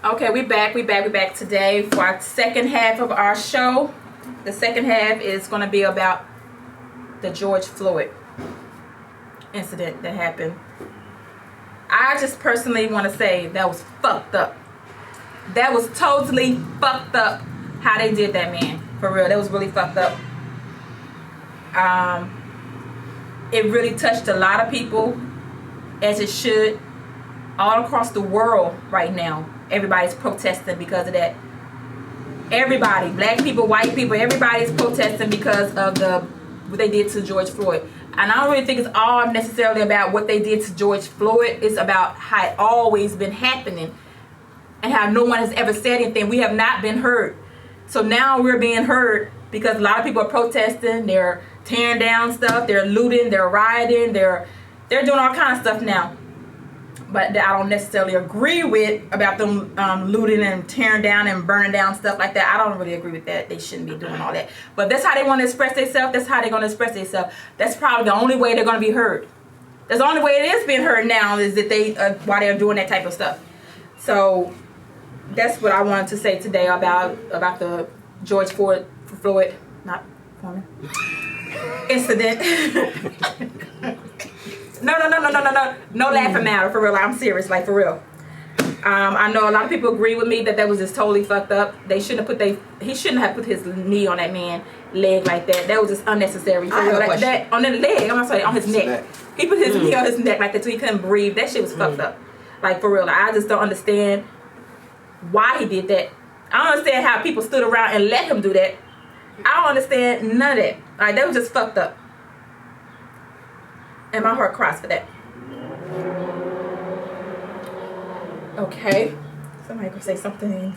Okay, we back today for our second half of our show. The second half is going to be about the George Floyd incident that happened. I just personally want to say that was fucked up. That was totally fucked up how they did that, man. For real, that was really fucked up. It really touched a lot of people, as it should, all across the world right now. Everybody's protesting because of that. Everybody, black people, white people, everybody's protesting because of what they did to George Floyd. And I don't really think it's all necessarily about what they did to George Floyd. It's about how it always been happening and how no one has ever said anything. We have not been heard. So now we're being heard because a lot of people are protesting. They're tearing down stuff. They're looting. They're rioting. They're doing all kinds of stuff now. But that I don't necessarily agree with about them looting and tearing down and burning down stuff like that. I don't really agree with that. They shouldn't be doing all that. But that's how they want to express themselves. That's how they're going to express themselves. That's probably the only way they're going to be heard. That's the only way it is being heard now is that they while they're doing that type of stuff. So that's what I wanted to say today about the George Floyd, not Foreman, incident. No laughing matter, for real. I'm serious, like for real. I know a lot of people agree with me that was just totally fucked up. He shouldn't have put his knee on that man's leg like that. That was just unnecessary. For real. Like that on the leg. I'm sorry, on his neck. He put his knee on his neck like that so he couldn't breathe. That shit was fucked up. Like for real. Like, I just don't understand why he did that. I don't understand how people stood around and let him do that. I don't understand none of that. Like that was just fucked up. And my heart cries for that. Okay. Somebody gonna say something.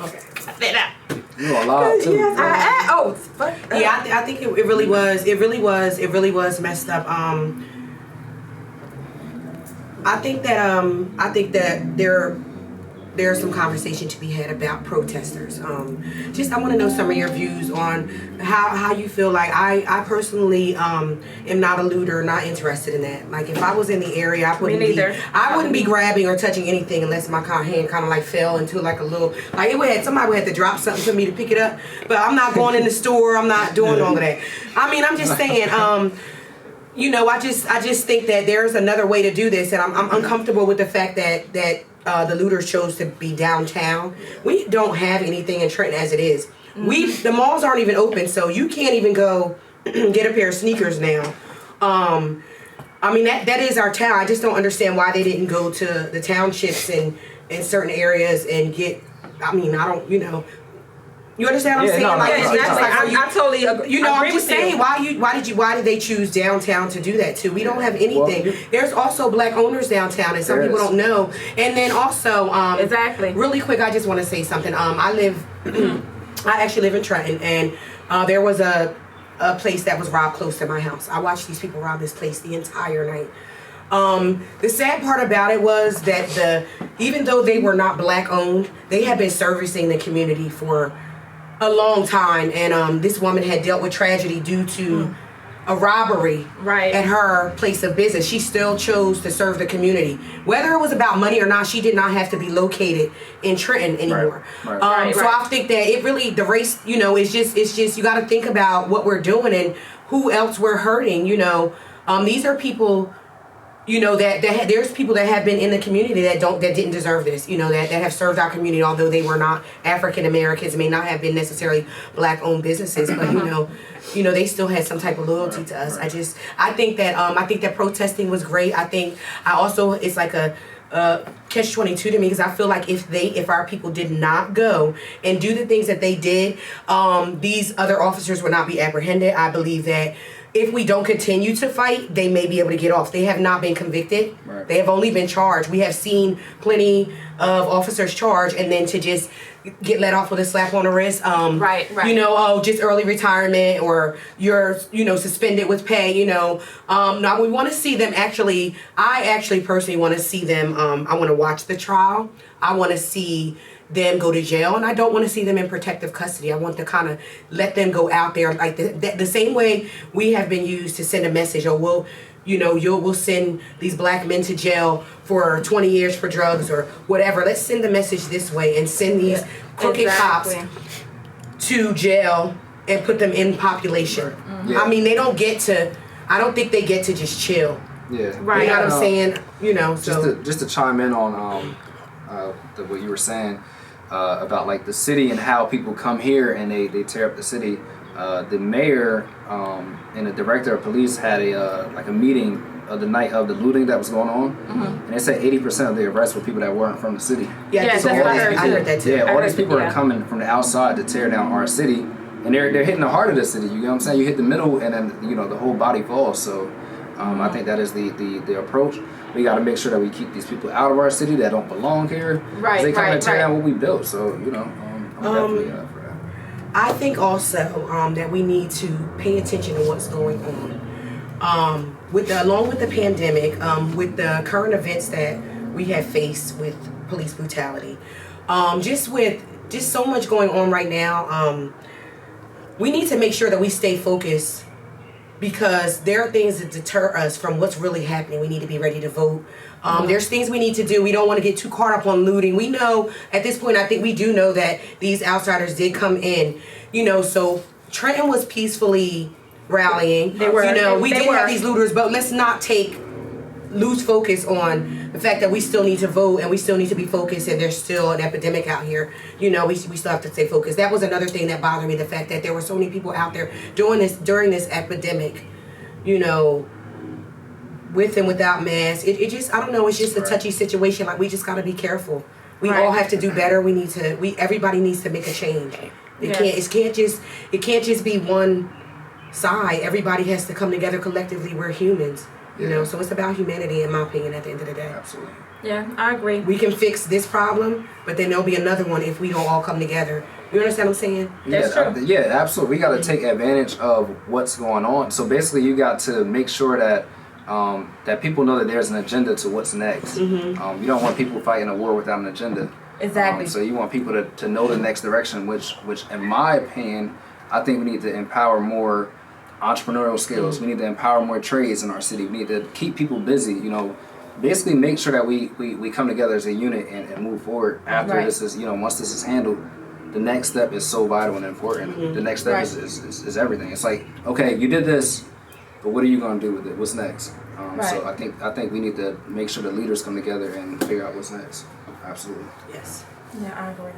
Okay. I said that. You are loud too. I think it really was messed up. I think that there's some conversation to be had about protesters. I want to know some of your views on how you feel. Like I personally am not a looter, not interested in that. Like if I was in the area, I wouldn't be grabbing or touching anything unless my hand kind of like fell into like a little, like somebody would have to drop something for me to pick it up. But I'm not going in the store. I'm not doing all of that. I mean, I'm just saying. I just think that there's another way to do this, and I'm uncomfortable with the fact that the looters chose to be downtown. We don't have anything in Trenton as it is. The malls aren't even open, so you can't even go get a pair of sneakers now. I mean that is our town. I just don't understand why they didn't go to the townships and in certain areas and get. I mean, I don't. You understand what I'm saying? No, I totally agree. I'm just saying, why did they choose downtown to do that too? We don't have anything. There's also black owners downtown, and some people don't know. And then also, exactly. Really quick, I just want to say something. I actually live in Trenton, and there was a place that was robbed close to my house. I watched these people rob this place the entire night. The sad part about it was that even though they were not black owned, they had been servicing the community for a long time, and this woman had dealt with tragedy due to a robbery at her place of business. She still chose to serve the community, whether it was about money or not. She did not have to be located in Trenton anymore. So I think that it really, the race, it's just you got to think about what we're doing and who else we're hurting. These are people. That there's people that have been in the community that didn't deserve this. That have served our community, although they were not African Americans, may not have been necessarily black owned businesses, but they still had some type of loyalty to us. I think that protesting was great. It's like a catch-22 to me, because I feel like if our people did not go and do the things that they did, these other officers would not be apprehended. I believe that if we don't continue to fight, they may be able to get off. They have not been convicted. They have only been charged. We have seen plenty of officers charged and then to just get let off with a slap on the wrist. Just early retirement, or you're, suspended with pay, Now we want to see them I personally want to see them, I want to watch the trial. I want to see them go to jail, and I don't want to see them in protective custody. I want to kind of let them go out there like the same way we have been used to send a message, or we'll send these black men to jail for 20 years for drugs or whatever. Let's send the message this way and send these crooked cops to jail and put them in population. Mm-hmm. Yeah. I mean, they don't get to, I don't think they get to just chill. Yeah. Right. You know what I'm saying? You know, just to chime in on what you were saying about like the city and how people come here and they tear up the city. The mayor and the director of police had a meeting the night of the looting that was going on, and they said 80% of the arrests were people that weren't from the city. Yeah, so I heard that too. Yeah, all these people are coming from the outside to tear down our city, and they're hitting the heart of the city. You know what I'm saying? You hit the middle, and then the whole body falls. So I think that is the approach. We got to make sure that we keep these people out of our city that don't belong here. Right, they come and tear down what we built. So I'm definitely for that. I think also that we need to pay attention to what's going on. Along with the pandemic, with the current events that we have faced with police brutality, just so much going on right now, we need to make sure that we stay focused, because there are things that deter us from what's really happening. We need to be ready to vote. There's things we need to do. We don't want to get too caught up on looting. We know at this point, I think we do know that these outsiders did come in. So Trenton was peacefully rallying. They were. We did have these looters, but let's not lose focus on the fact that we still need to vote and we still need to be focused, and there's still an epidemic out here. We still have to stay focused. That was another thing that bothered me, the fact that there were so many people out there doing this during this epidemic, with and without masks. It just, I don't know, it's just a touchy situation. Like, we just got to be careful. We all have to do better. Everybody needs to make a change. It can't just be one side. Everybody has to come together collectively. We're humans. So it's about humanity, in my opinion, at the end of the day. Absolutely. Yeah, I agree. We can fix this problem, but then there'll be another one if we don't all come together. You understand what I'm saying? That's true. Yeah, absolutely. We got to take advantage of what's going on. So basically, you got to make sure that that people know that there's an agenda to what's next. Mm-hmm. You don't want people fighting a war without an agenda. Exactly. So you want people to know the next direction, which in my opinion, I think we need to empower more entrepreneurial skills. We need to empower more trades in our city. We need to keep people busy, basically make sure that we come together as a unit and move forward after this is, once this is handled. The next step is so vital and important. Mm-hmm. The next step is everything. It's like, okay, you did this, but what are you going to do with it? What's next? So I think we need to make sure the leaders come together and figure out what's next. Absolutely. Yes. Yeah, I agree.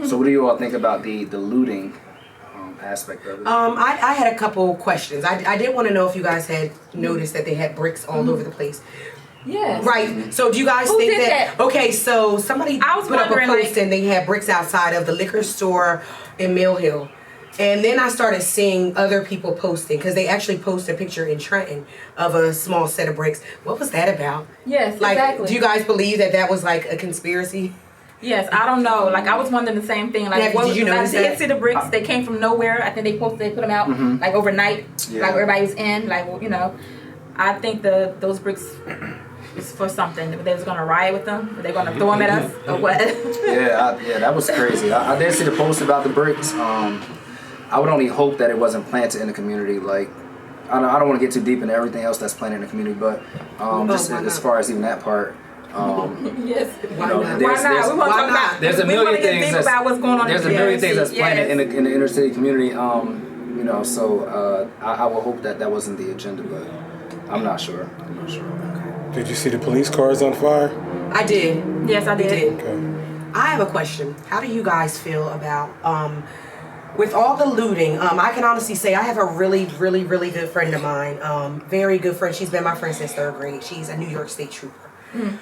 So what do you all think about the looting aspect of it? I had a couple questions. I did want to know if you guys had noticed that they had bricks all over the place. Yes. Right. So do you guys think that? Okay, so somebody put up a post and they had bricks outside of the liquor store in Mill Hill. And then I started seeing other people posting, because they actually posted a picture in Trenton of a small set of bricks. What was that about? Yes, exactly. Do you guys believe that was like a conspiracy? Yes, I don't know. Like, I was wondering the same thing. Like, did you notice that? I did see the bricks. They came from nowhere. I think they put them out like overnight. Yeah. Like, everybody was in. Like, I think those bricks is for something. They was gonna riot with them. They're gonna throw them at us or what? Yeah, that was crazy. I did see the post about the bricks. I would only hope that it wasn't planted in the community. Like, I don't want to get too deep into everything else that's planted in the community, but just as far as even that part. Yes. Why not? We want to talk about. There's a million things about what's going on. There's a million things that's planted in the inner city community. So I will hope that wasn't the agenda, but I'm not sure. Okay. Did you see the police cars on fire? I did. Yes, I did. Okay. I have a question. How do you guys feel about with all the looting? I can honestly say I have a really, really, really good friend of mine. Very good friend. She's been my friend since 3rd grade. She's a New York State trooper. Mm.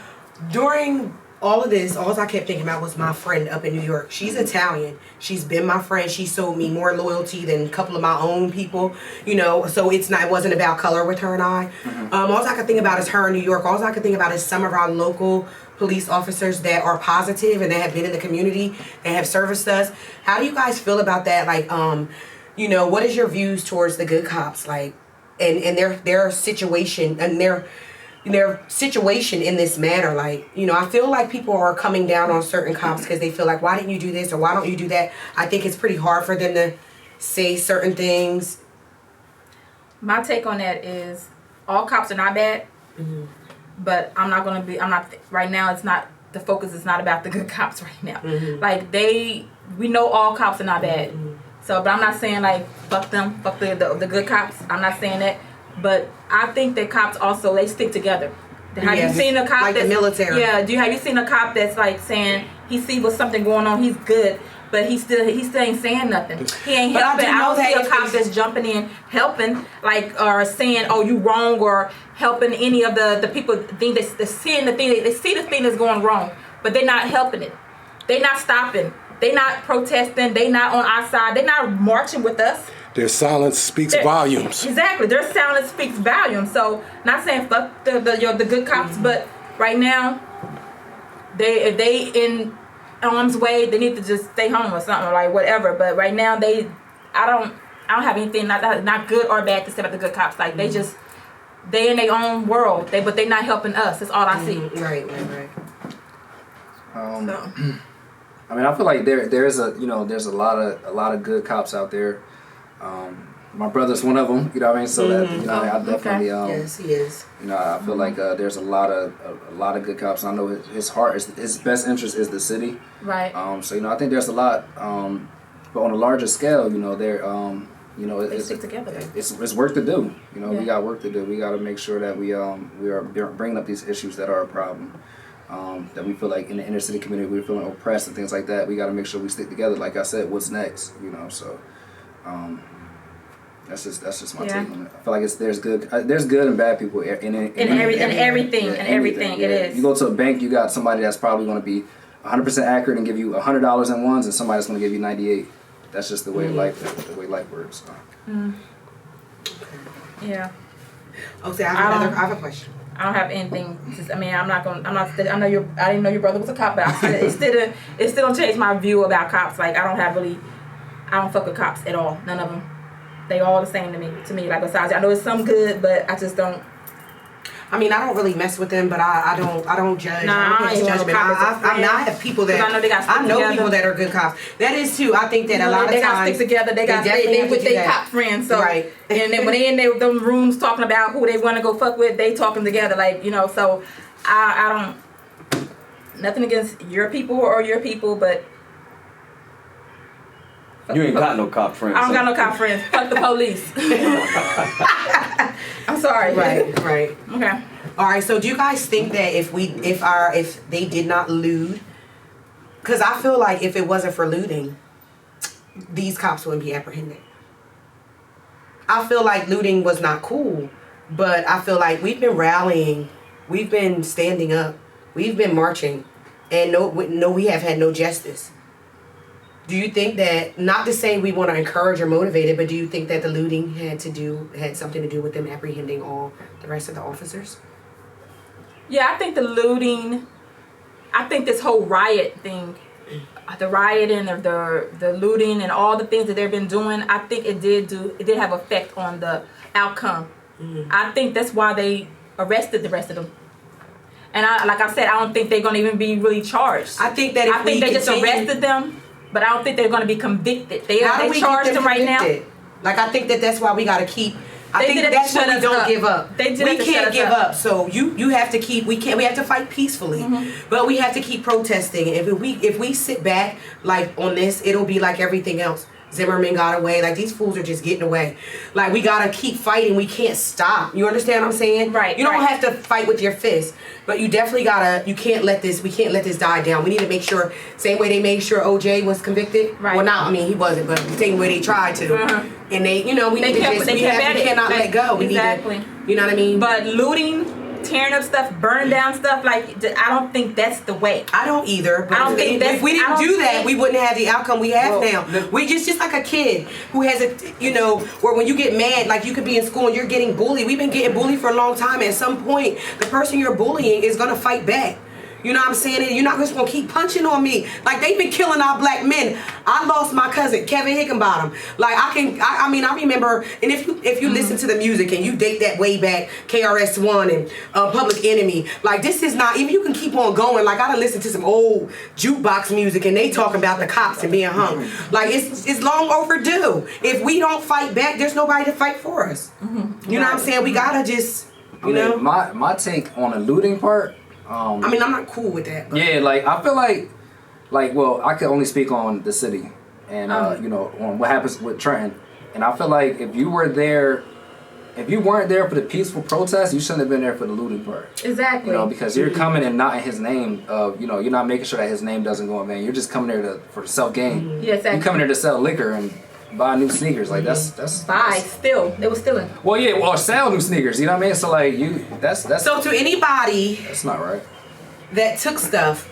During all of this, all I kept thinking about was my friend up in New York. She's Italian. She's been my friend. She showed me more loyalty than a couple of my own people, so it wasn't about color with her and I. Mm-hmm. All I could think about is her in New York. All I could think about is some of our local police officers that are positive and that have been in the community and have serviced us. How do you guys feel about that? Like, what is your views towards the good cops? Like, and their situation and their their situation in this manner. Like, you know, I feel like people are coming down on certain cops because they feel like, why didn't you do this or why don't you do that? I think it's pretty hard for them to say certain things. My take on that is all cops are not bad, but I'm not right now. It's not, the focus is not about the good cops right now. Like we know all cops are not bad. So, but I'm not saying like fuck them, fuck the good cops. I'm not saying that, but I think that cops also, they stick together. Have you seen a cop like that's the military? Yeah. Have you seen a cop that's like saying he see what's something going on, he's good, but he still ain't saying nothing. He ain't But helping. I don't see a cop that's that's jumping in, helping, like, or saying, "Oh, you wrong," or helping any of the people think they're seeing the thing. They see the thing that's going wrong, but they're not helping it. They're not stopping. They're not protesting. They're not on our side. They're not marching with us. Their silence speaks volumes. Exactly. Their silence speaks volumes. So, not saying fuck the good cops, but right now, if they in harm's way, they need to just stay home or something, like whatever. But right now, I don't have anything not good or bad to say about the good cops. Like they in their own world. But they not helping us. That's all I see. Right. I mean, I feel like there's a lot of good cops out there. My brother's one of them. You know what I mean? So that I definitely yes, he is. You know, I feel like there's a lot of good cops. I know his heart is, his best interest is the city. Right. So you know, I think there's a lot. But on a larger scale, you know, they stick together. It's work to do. You know, we got work to do. We got to make sure that we are bringing up these issues that are a problem. That we feel like in the inner city community we're feeling oppressed and things like that. We got to make sure we stick together. Like I said, what's next? You know, so that's just my take on it. I feel like there's good and bad people in everything. It is. You go to a bank, you got somebody that's probably going to be 100% accurate and give you $100 in ones, and somebody that's going to give you 98. That's just the way life works. So. Yeah. Okay, I have a question. I don't have anything. I didn't know your brother was a cop, but it still don't change my view about cops. Like I don't fuck with cops at all. None of them. They all the same to me. Like besides, I know it's some good, but I just don't. I mean, I don't really mess with them, but I don't judge. Nah, I ain't judgment. I have people that I know people that are good cops. That is too. I think that a lot of times they got stick together. They with their cop friends. So right. And then when they in them rooms talking about who they want to go fuck with, they talking together. Like so I don't. Nothing against your people or your people, but. You ain't got no cop friends. I don't got no cop friends. Fuck the police. I'm sorry. Right. Okay. All right. So, do you guys think that if they did not loot, because I feel like if it wasn't for looting, these cops wouldn't be apprehended. I feel like looting was not cool, but I feel like we've been rallying, we've been standing up, we've been marching, and we have had no justice. Do you think that, not to say we want to encourage or motivate it, but do you think that the looting had something to do with them apprehending all the rest of the officers? Yeah, I think the looting, I think this whole riot thing, the rioting or the looting and all the things that they've been doing, I think it did have effect on the outcome. I think that's why they arrested the rest of them. And like I said, I don't think they're going to even be really charged. I think that they just arrested them. But I don't think they're going to be convicted. They charged them right now. Like I think that's why we got to keep. I think that's why we don't give up. We can't give up. So you have to keep. We have to fight peacefully, but we have to keep protesting. If we sit back like on this, it'll be like everything else. Zimmerman got away. Like these fools are just getting away. Like we gotta keep fighting. We can't stop. You understand what I'm saying? Right. You don't have to fight with your fist, but you definitely gotta. You can't let this. We can't let this die down. We need to make sure. Same way they made sure OJ was convicted. Right. Well, not. I mean, he wasn't, but the same way they tried to. And we cannot let go. We need to. You know what I mean? But looting, tearing up stuff, burning down stuff, like I don't think that's the way. I don't either. But I don't think if we didn't do that, we wouldn't have the outcome we have now. We just like a kid who has where when you get mad, like you could be in school and you're getting bullied. We've been getting bullied for a long time. At some point, the person you're bullying is gonna fight back. You know what I'm saying? And you're not just gonna keep punching on me. Like, they've been killing our black men. I lost my cousin, Kevin Higginbottom. Like, I mean, I remember, and if you listen to the music and you date that way back, KRS-One and Public Enemy, like, this is not, even you can keep on going. Like, I done listen to some old jukebox music and they talking about the cops and being hung. Like, it's long overdue. If we don't fight back, there's nobody to fight for us. You know what I'm saying? We gotta just, you know? My take on the looting part, I mean, I'm not cool with that. But. yeah, like, I feel like, well, I can only speak on the city and, you know, on what happens with Trenton. And I feel like if you weren't there for the peaceful protest, you shouldn't have been there for the looting part. Exactly. You know, because you're coming and not in his name of, you know, you're not making sure that his name doesn't go in vain. You're just coming there for self-gain. Yeah, exactly. You're coming there to sell liquor and buy new sneakers. Like, that's They were stealing. well, yeah, or sell new sneakers. You know what I mean? So, like, that's So to anybody that's not right. that took stuff,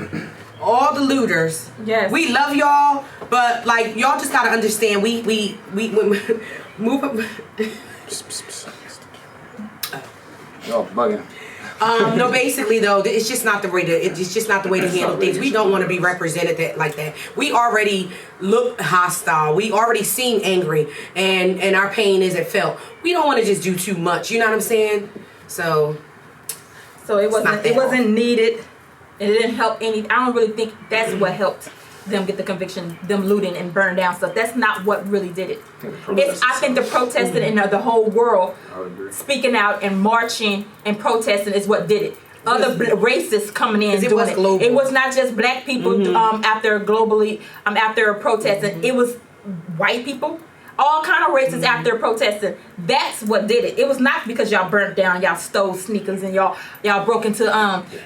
all the looters, Yes. we love y'all, but like y'all just gotta understand, we move up. Y'all bugging. No, basically though, it's just not the way to handle things. We don't want to be represented like that. We already look hostile. We already seem angry, and our pain isn't felt. We don't want to just do too much. You know what I'm saying? So it wasn't needed. It didn't help any. I don't really think that's what helped them get the conviction, them looting and burn down stuff. That's not what really did it. I think the protesting and the whole world speaking out and marching and protesting is what did it. Other racists coming in doing it. Global. It was not just black people after protesting. It was white people. All kind of races after protesting. That's what did it. It was not because y'all burnt down, y'all stole sneakers, and y'all broke into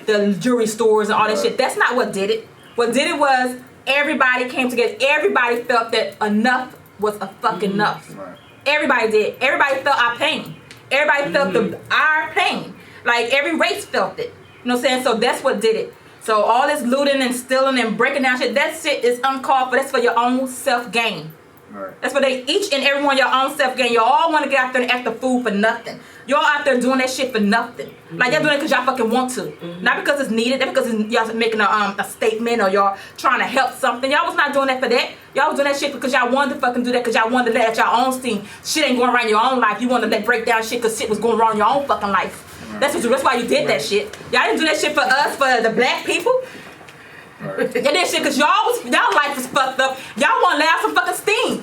the jewelry stores and all that shit. That's not what did it. What did it was everybody came together. Everybody felt that enough was a fucking enough. Right. Everybody did. Everybody felt our pain. Everybody felt our pain. Like, every race felt it. You know what I'm saying? So that's what did it. So all this looting and stealing and breaking down shit, that shit is uncalled for. That's for your own self-gain. Right. That's what each and every one your own self-gain. You all want to get out there and act the fool for nothing. Y'all out there doing that shit for nothing. Like, y'all doing it because y'all fucking want to. Not because it's needed. Not because y'all making a statement or y'all trying to help something. Y'all was not doing that for that. Y'all was doing that shit because y'all wanted to fucking do that because y'all wanted to let y'all own steam. Shit ain't going around in your own life. You wanted to let break down shit because shit was going wrong in your own fucking life. Right. That's why you did that shit. Y'all didn't do that shit for us, for the black people. Right. You did that shit because y'all life was fucked up. Y'all want to let out some fucking steam.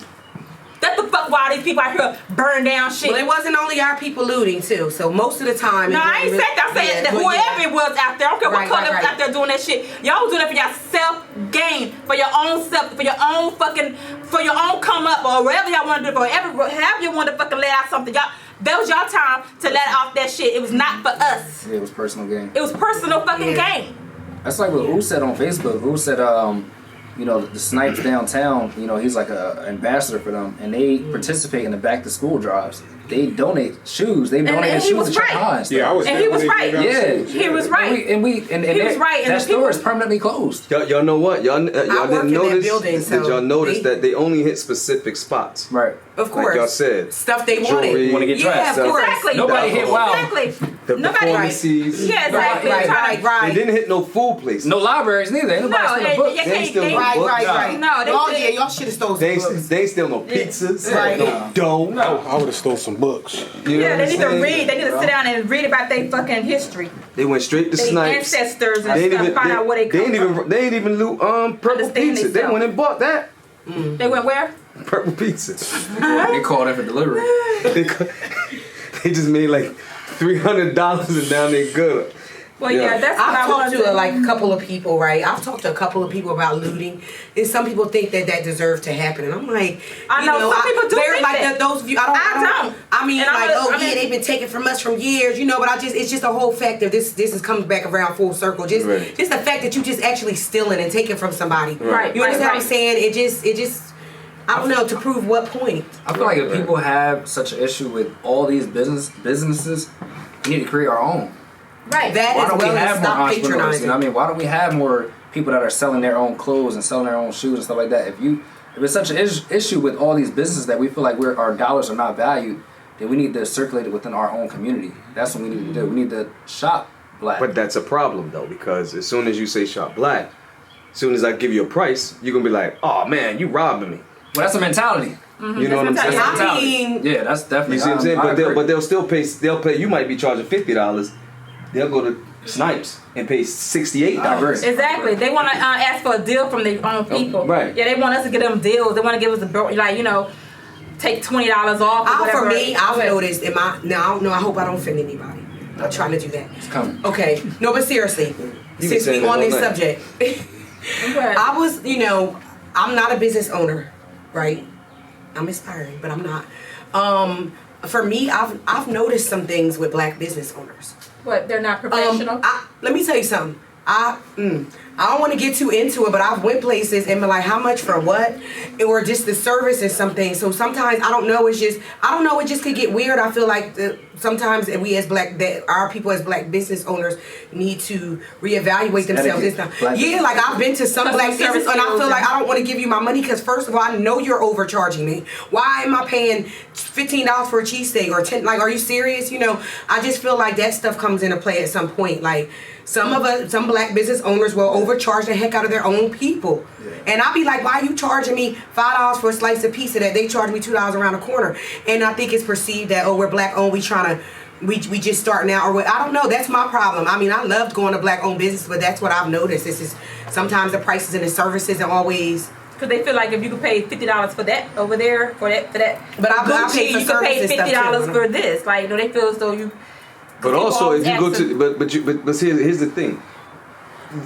That's the fuck why all these people out here burn down shit. Well, it wasn't only our people looting too. So most of the time, no, I ain't said that. I'm saying that whoever it was out there, I don't care what color was out there doing that shit. Y'all was doing it for your self gain, for your own self, for your own come up, or whatever y'all want to do, however you want to fucking let out something. Y'all, that was y'all time to let off that shit. It was not for us. Yeah, it was personal gain. It was personal fucking gain. That's like what U said on Facebook. U said, you know, the Snipes downtown, you know, he's like an ambassador for them, and they participate in the back to school drives. They donate shoes. They donated shoes to Chuck Hines. Yeah, I was. And he was right. Yeah, he was right. And he was right. And that store is permanently closed. Y'all know what? Y'all didn't notice. Building, so did y'all notice that they only hit specific spots? Right. Of course. Like y'all said. Stuff they wanted. Jewelry, want to get dressed. Yeah, of course. Exactly. Nobody hit wow. Exactly. The performances. Yeah, exactly. Right. They didn't hit no food places. No libraries neither. Ain't nobody stealing books. Right. No, yeah, y'all should have stole some books. They ain't steal no pizzas. Right. No dough. No, I would have stole some books. You know Yeah, they need to what I'm read. saying? They need to sit down and read about their fucking history. They went straight to Their Snipes. ancestors and stuff. Find out where they come from. They ain't even loot purple Understand pizza. They themselves. went and bought that. They went where? Purple pizza. They called it for delivery. They just made like $300 and now they good. Well, yeah, that's what I've I want talked to like a couple of people, right? I've talked to a couple of people about looting, and some people think that deserves to happen, and I'm like, I know some people do think like that. those of you, I don't. I mean, they've been taken from us from years, you know. But it's just a whole fact of this is coming back around full circle. Just the fact that you just actually stealing and taking from somebody. Right. You understand what I'm saying? It just. I don't know, to prove what point. I feel like if people have such an issue with all these businesses, we need to create our own. Right. Why don't we have more entrepreneurs? Patronizing. You know what I mean? Why don't we have more people that are selling their own clothes and selling their own shoes and stuff like that? If it's such an issue with all these businesses that we feel like our dollars are not valued, then we need to circulate it within our own community. That's what we need to do. We need to shop black. But that's a problem though, because as soon as you say shop black, as soon as I give you a price, you're gonna be like, oh man, you robbing me. Well, that's a mentality. You know what I'm saying? I mean, Yeah, that's definitely. You see what I'm saying? But they'll still pay. They'll pay. You might be charging $50. They'll go to Snipes and pay $68. Exactly. They want to ask for a deal from their own people. Right. Yeah, they want us to get them deals. They want to give us take $20 off. Or for me, I've noticed in my now. I don't know. I hope I don't offend anybody. I'm not trying to do that. It's coming. Okay. No, but seriously, since we on this subject, I was, I'm not a business owner, right? I'm aspiring, but I'm not. For me, I've noticed some things with black business owners. What? They're not professional? Let me tell you something. I don't want to get too into it, but I've went places and been like, how much for what? Or just the service is something. So sometimes I don't know. It just could get weird. I feel like sometimes we as our people as black business owners need to reevaluate themselves. Like I've been to some black business and I feel like I don't want to give you my money because first of all, I know you're overcharging me. Why am I paying $15 for a cheesesteak or $10? Like, are you serious? I just feel like that stuff comes into play at some point. Like some black business owners will overcharge the heck out of their own people. Yeah. And I'll be like, why are you charging me $5 for a slice of pizza that they charge me $2 around the corner? And I think it's perceived that, we're black owned, we just starting out, or I don't know, that's my problem. I mean, I loved going to black owned business, but that's what I've noticed. This is sometimes the prices and the services are always. Because they feel like if you could pay $50 for that over there, for that, but I pay for you could pay $50 for this. Like, they feel as though you. But also, if you go to, but here's the thing.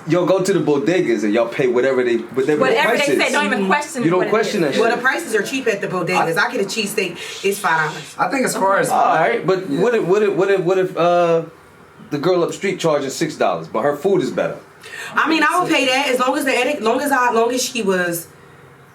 Y'all go to the bodegas and y'all pay whatever the price they say, is. don't even question. You don't question that shit. Well, the prices are cheap at the bodegas. I get a cheesesteak, it's $5. I think as far as all right, but what if the girl up the street charging $6, but her food is better? I mean, I would pay that as long as she was.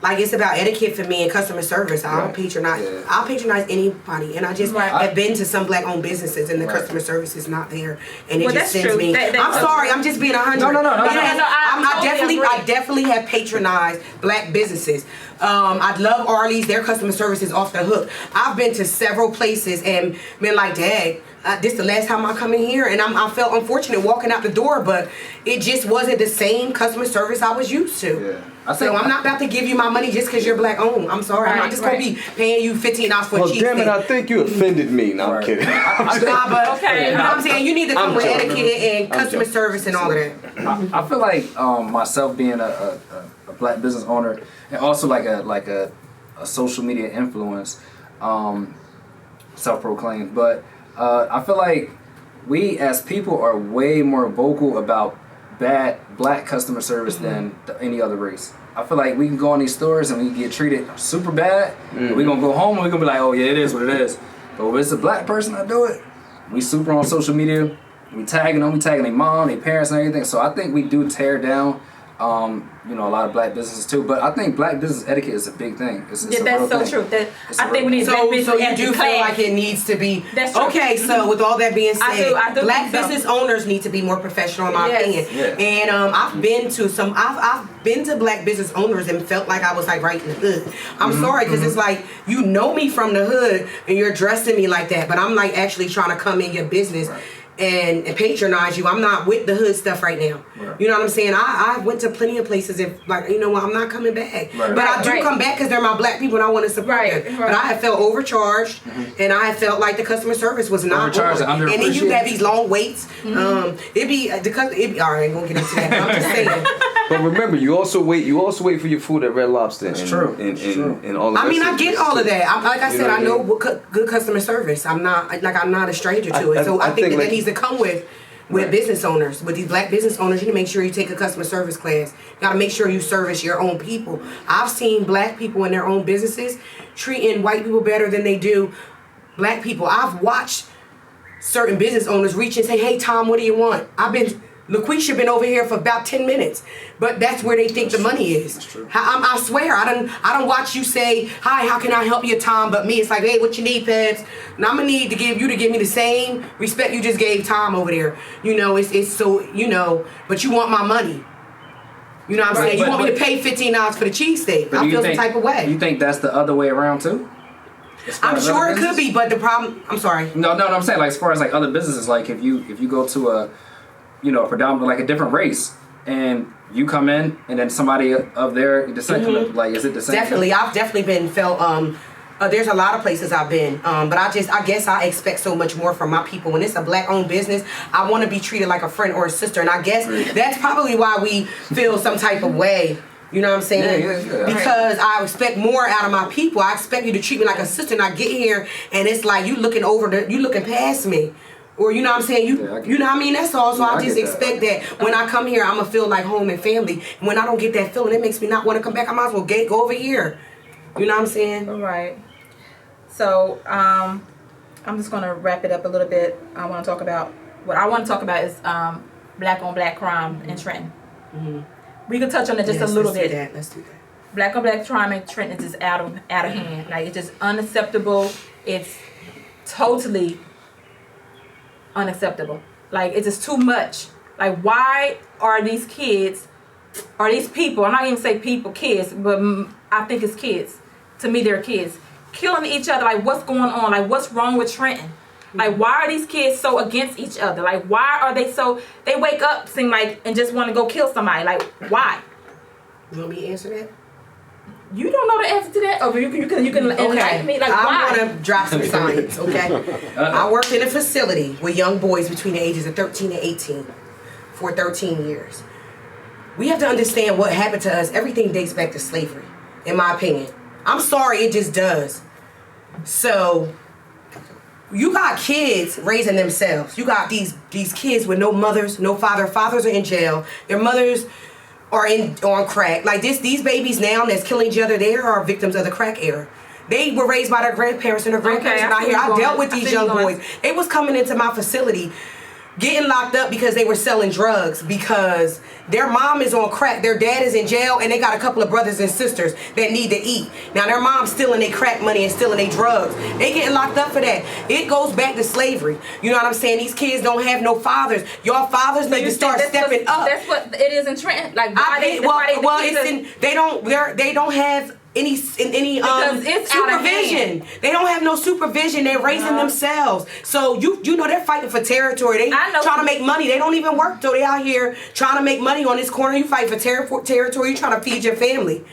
Like, it's about etiquette for me and customer service. I don't patronize. Yeah. I'll patronize anybody, and I just have been to some black-owned businesses, and the customer service is not there, and it just sends me. I'm sorry, I'm just being 100. No. I definitely have patronized black businesses. I love Arlie's. Their customer service is off the hook. I've been to several places and been like, Dad, this is the last time I come in here, and I felt unfortunate walking out the door, but it just wasn't the same customer service I was used to. Yeah. So I'm not about to give you my money just because you're black owned. I'm sorry. I'm not just going to be paying you $15 for a cheesesteak. Damn it, I think you offended me. No, I'm kidding. Okay. You know what I'm saying? You need to come with etiquette and customer service and all of that. I feel like myself being a black business owner and also like a social media influence, self-proclaimed, but I feel like we as people are way more vocal about bad black customer service than any other race. I feel like we can go in these stores and we get treated super bad, but we're gonna go home and we're gonna be like, oh yeah, it is what it is. But if it's a black person that do it, we super on social media, we tagging them, we tagging their mom, their parents and everything. So I think we do tear down a lot of black businesses too, but I think black business etiquette is a big thing. It's that's so true. I think we need black business etiquette. So you do feel like it needs to be. That's true. Okay, so with all that being said, I do black business owners need to be more professional in my opinion. Yeah. And I've been to black business owners and felt like I was like right in the hood. I'm sorry because it's like you know me from the hood and you're dressing me like that, but I'm like actually trying to come in your business. Right. And patronize you. I'm not with the hood stuff right now. Right. You know what I'm saying? I went to plenty of places and like, you know what, I'm not coming back. Right. But I do come back because they're my black people and I want to support them. Right. But I have felt overcharged and I have felt like the customer service was not overcharged. And then you have these long waits. It'd be all right, I ain't gonna get into that. I'm just saying. But remember, you also wait for your food at Red Lobster. That's true. And all of that. I mean, I get all of that. Like I said, I know good customer service. I'm not a stranger to it. So I think that needs to come with business owners, with these black business owners. You need to make sure you take a customer service class. You got to make sure you service your own people. I've seen black people in their own businesses treating white people better than they do black people. I've watched certain business owners reach and say, "Hey Tom, what do you want?" LaQuisha been over here for about 10 minutes, but that's where they think the money is. That's true. I swear, I don't watch you say, "Hi, how can I help you, Tom?" But me, it's like, "Hey, what you need, Pebs?" And I'm gonna need to give me the same respect you just gave Tom over there. It's so but you want my money. You know what I'm saying? You want me to pay $15 for the cheesesteak? I feel some type of way. You think that's the other way around too? I'm sure it could be, but the problem. I'm sorry. No. I'm saying like as far as like other businesses, like if you go to predominantly like a different race, and you come in, and then somebody of their descent come in, like, is it the same? Definitely, I've definitely been felt. There's a lot of places I've been, but I guess I expect so much more from my people. When it's a black-owned business, I want to be treated like a friend or a sister, and I guess that's probably why we feel some type of way. You know what I'm saying? Yeah. Because I expect more out of my people. I expect you to treat me like a sister, and I get here, and it's like you looking past me. Or you know what I'm saying? You know what I mean? That's all. So I just expect that when I come here, I'm going to feel like home and family. And when I don't get that feeling, it makes me not want to come back. I might as well go over here. You know what I'm saying? All right. So I'm just going to wrap it up a little bit. What I want to talk about is black on black crime in Trenton. Mm-hmm. We can touch on it just a little bit. Let's do that. Black on black crime in Trenton is just out of hand. Like, it's just unacceptable. It's totally unacceptable. Like, it's just too much. Like, why are these kids, or these people, I'm not even say people, kids, but I think it's kids. To me, they're kids. Killing each other. Like, what's going on? Like, what's wrong with Trenton? Like, why are these kids so against each other? Like, why are they so, they wake up, seem like, and just want to go kill somebody. Like, why? You want me to answer that? You don't know the answer to that? Or you can enlighten me? Like, why? I'm going to drop some science, okay? I worked in a facility with young boys between the ages of 13 and 18 for 13 years. We have to understand what happened to us. Everything dates back to slavery, in my opinion. I'm sorry, it just does. So, you got kids raising themselves. You got these kids with no mothers, no father. Fathers are in jail. Their mothers are on crack. Like these babies now that's killing each other, they are victims of the crack era. They were raised by their grandparents, and their grandparents are not here. I dealt with these young boys. They was coming into my facility getting locked up because they were selling drugs, because their mom is on crack, their dad is in jail, and they got a couple of brothers and sisters that need to eat. Now their mom's stealing their crack money and stealing their drugs. They getting locked up for that. It goes back to slavery. You know what I'm saying? These kids don't have no fathers. Y'all fathers need to start stepping up. That's what it is in Trenton. Like, they don't have any supervision. They don't have no supervision. They're raising themselves. So you know they're fighting for territory. They trying to make money. They don't even work though. They out here trying to make money on this corner. You fight for territory. You trying to feed your family.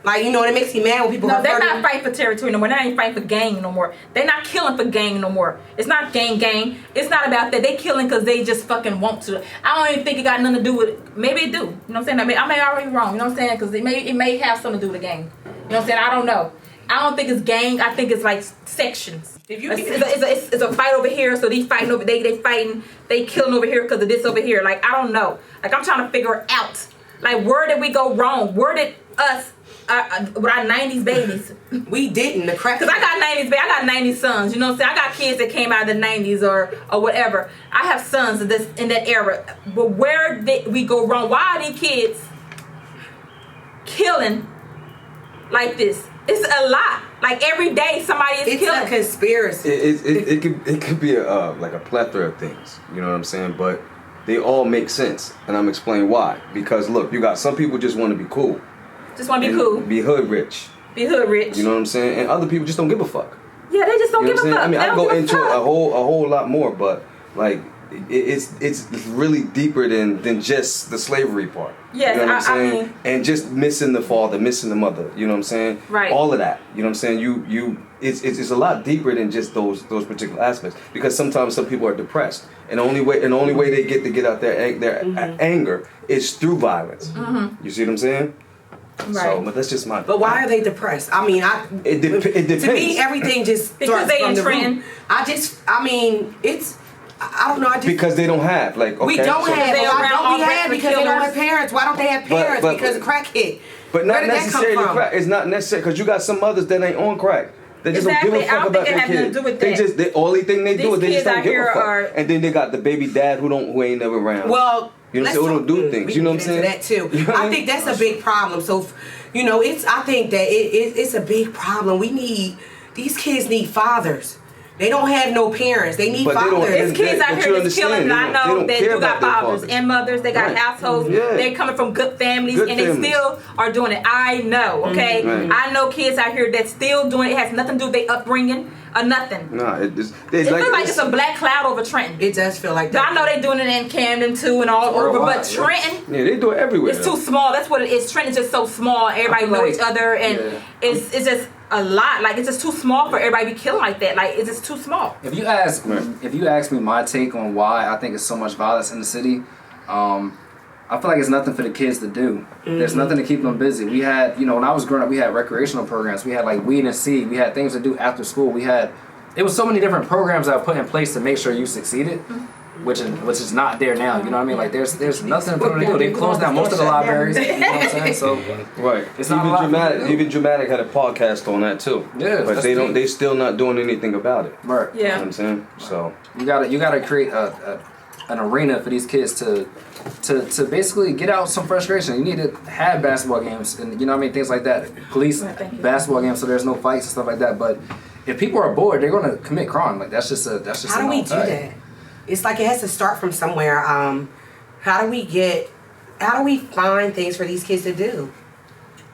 Like, you know, it makes me mad when people. No, they're not fighting for territory no more. They're not even fighting for gang no more. They're not killing for gang no more. It's not gang. It's not about that. They killing because they just fucking want to. I don't even think it got nothing to do with it. Maybe it do. You know what I'm saying? I may already wrong. You know what I'm saying? Because it may have something to do with the gang. You know what I'm saying? I don't know. I don't think it's gang. I think it's like sections. It's a fight over here, so they fighting over. They fighting. They killing over here because of this over here. Like, I don't know. Like, I'm trying to figure out. Like, where did we go wrong? Where did us with our 90s babies? We didn't. The crack. Because I got 90s babies. I got 90s sons. You know what I'm saying? I got kids that came out of the 90s or whatever. I have sons in that era. But where did we go wrong? Why are these kids killing like this? It's a lot. Like, every day somebody is killing. It's a conspiracy. It could be like a plethora of things. You know what I'm saying? But they all make sense, and I'm explaining why. Because look, you got some people just want to be cool. Just want to be cool. Be hood rich. Be hood rich. You know what I'm saying? And other people just don't give a fuck. Yeah, they just don't give a fuck. I mean, I go into a whole lot more, but like it's really deeper than just the slavery part. Yes, you know what I'm saying? I mean, and just missing the father, missing the mother. You know what I'm saying? Right. All of that. You know what I'm saying? It's a lot deeper than just those particular aspects, because sometimes some people are depressed, and the only way they get out their anger is through violence. Mm-hmm. You see what I'm saying? Right. So, but that's just my. But why are they depressed? I mean, it depends. To me, everything just because starts they from in the trend. root. I don't know. Because they don't have, like, okay. We don't have. Why don't we have? Because they don't have parents. Why don't they have parents? Because of crack hit. But not necessarily crack. It's not necessary, because you got some mothers that ain't on crack. They just don't give a fuck about their kids. The only thing they do is they just don't give a fuck. And then they got the baby dad who ain't never around. Well, you know what I'm saying? Who don't do things. You know what I'm saying? That too. You know I think that's a big problem. So, you know, I think that it's a big problem. These kids need fathers. They don't have no parents. They need But they don't- fathers. There's kids out But here you that's killing, and I understand, they know don't that care you got about their fathers fathers. and mothers. They got Right. households. Yeah. They're coming from good families, Good and families. they still are doing it. I know, okay? Right. I know kids out here that still doing it. It has nothing to do with their upbringing or nothing. Nah, It feels like it's a black cloud over Trenton. It does feel like that. I know they're doing it in Camden too and all over, worldwide, but yeah. Trenton, Yeah, they do it everywhere. it's too small. That's what it is. Trenton's just so small. Everybody feel know like- each other, and yeah. it's just a lot. Like, it's just too small for everybody to be killing like that. Like, it's just too small. If you ask me my take on why I think it's so much violence in the city, I feel like it's nothing for the kids to do. There's nothing to keep them busy. We had, when I was growing up, we had recreational programs. We had like weed and seed. We had things to do after school. It was so many different programs that were put in place to make sure you succeeded, which is not there now. You know what I mean? Like there's nothing for them to do. They closed down most of the libraries. You know what I'm saying? So Right. It's not a lot for them to do. Even Dramatic had a podcast on that too. Yeah, But that's they deep. they still not doing anything about it. right. You know Yeah. what I'm saying? So You gotta create an arena for these kids to basically get out some frustration. You need to have basketball games and things like that. Police Right, thank you. basketball games so there's no fights and stuff like that. But if people are bored, they're gonna commit crime. Like that's just How do we do that? It's like it has to start from somewhere. How do we find things for these kids to do?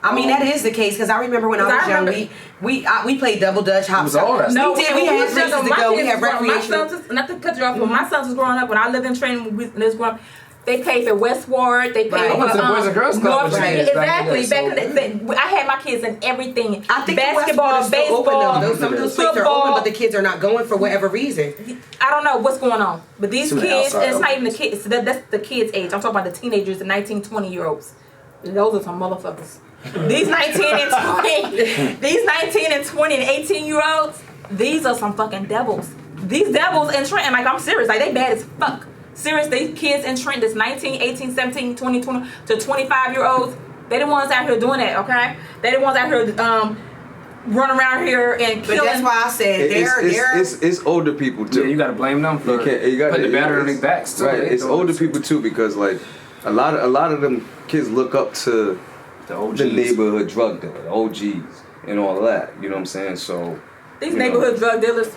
I mean, that is the case because I remember when I was young, we played double dutch, hop. It was all that No, we did. We had places to go. We had recreational. Not to cut you off, but my sons was growing up. When I lived in Trenton, when they was growing up, they paid for Westward. They paid Right. for I went to the Boys and Girls Club North with Trenton. kids back in the Exactly. day, Back in the, I had my kids in everything. I think basketball, the Westwood is still open, baseball, though. Some of those places are football. open, but the kids are not going for whatever reason. I don't know what's going on, but these Too many kids, outside it's not options. even the kids. That's the kids' age. I'm talking about the teenagers, the 19, 20-year-olds. Those are some motherfuckers. These 19 and 20 and 18-year-olds, these are some fucking devils. These devils in Trenton, like, I'm serious, like, they bad as fuck. Serious, these kids in Trenton, that's 19, 18, 17, 20 to 25-year-olds, they the ones out here doing that, okay? They the ones out here running around here and But killing. that's why I said it's older people too. Yeah, you gotta blame them for You got putting the battery on their backs too. Right, They it's doing older it. people too because like a lot of them kids look up to The OGs. the neighborhood drug dealer, the OGs, and all of that. You know what I'm saying? So These you know. neighborhood drug dealers,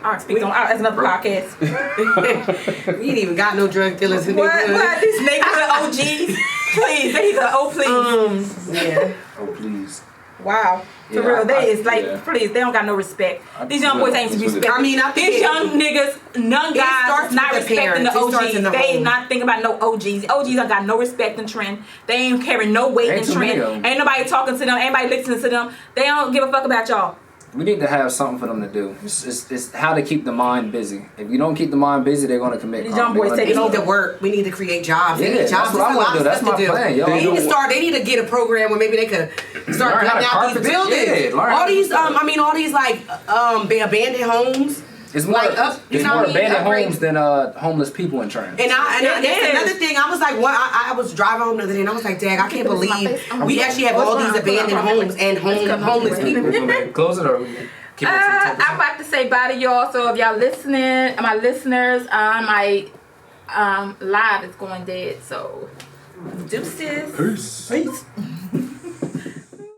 I'll speak on that's another podcast. we ain't even got no drug dealers in the What neighborhood. these neighborhood OGs? Please, please. Yeah. Oh please. Wow. For Yeah, real, they is like, yeah. please, they don't got no respect. These young boys ain't That's what it respect. is. I mean, I think these young niggas, young guys, starts not with the respecting the parents. It starts OGs. in the They home. not thinking about no OGs. OGs don't got no respect in Trend. They ain't carrying no weight Ain't in too many Trend. of 'em. Ain't nobody talking to them. Ain't nobody listening to them. They don't give a fuck about y'all. We need to have something for them to do. It's how to keep the mind busy. If you don't keep the mind busy, they're gonna commit These crime. young boys They're They taking gonna need do to work. We need to create jobs. They Yeah, need that's jobs. what There's I a wanna lot do. of That's stuff my to do. plan, yo. They need to They start. They need to get a program where maybe they could start Learn how cutting to out carpet. these buildings. Yeah, learn how all to these, do that. all these like abandoned homes. It's more, Like up, you it's know more what I mean? abandoned Upgrade. homes than homeless people in Trenton. And It that's is. another thing. I was like, what? I was driving home the other day, and I was like, Dad, I can't believe we actually have all these abandoned homes and homeless people. Close it or keep it to 10%? I'm about to say bye to y'all. So if y'all listening, my listeners, my live is going dead. So deuces. Peace. Peace.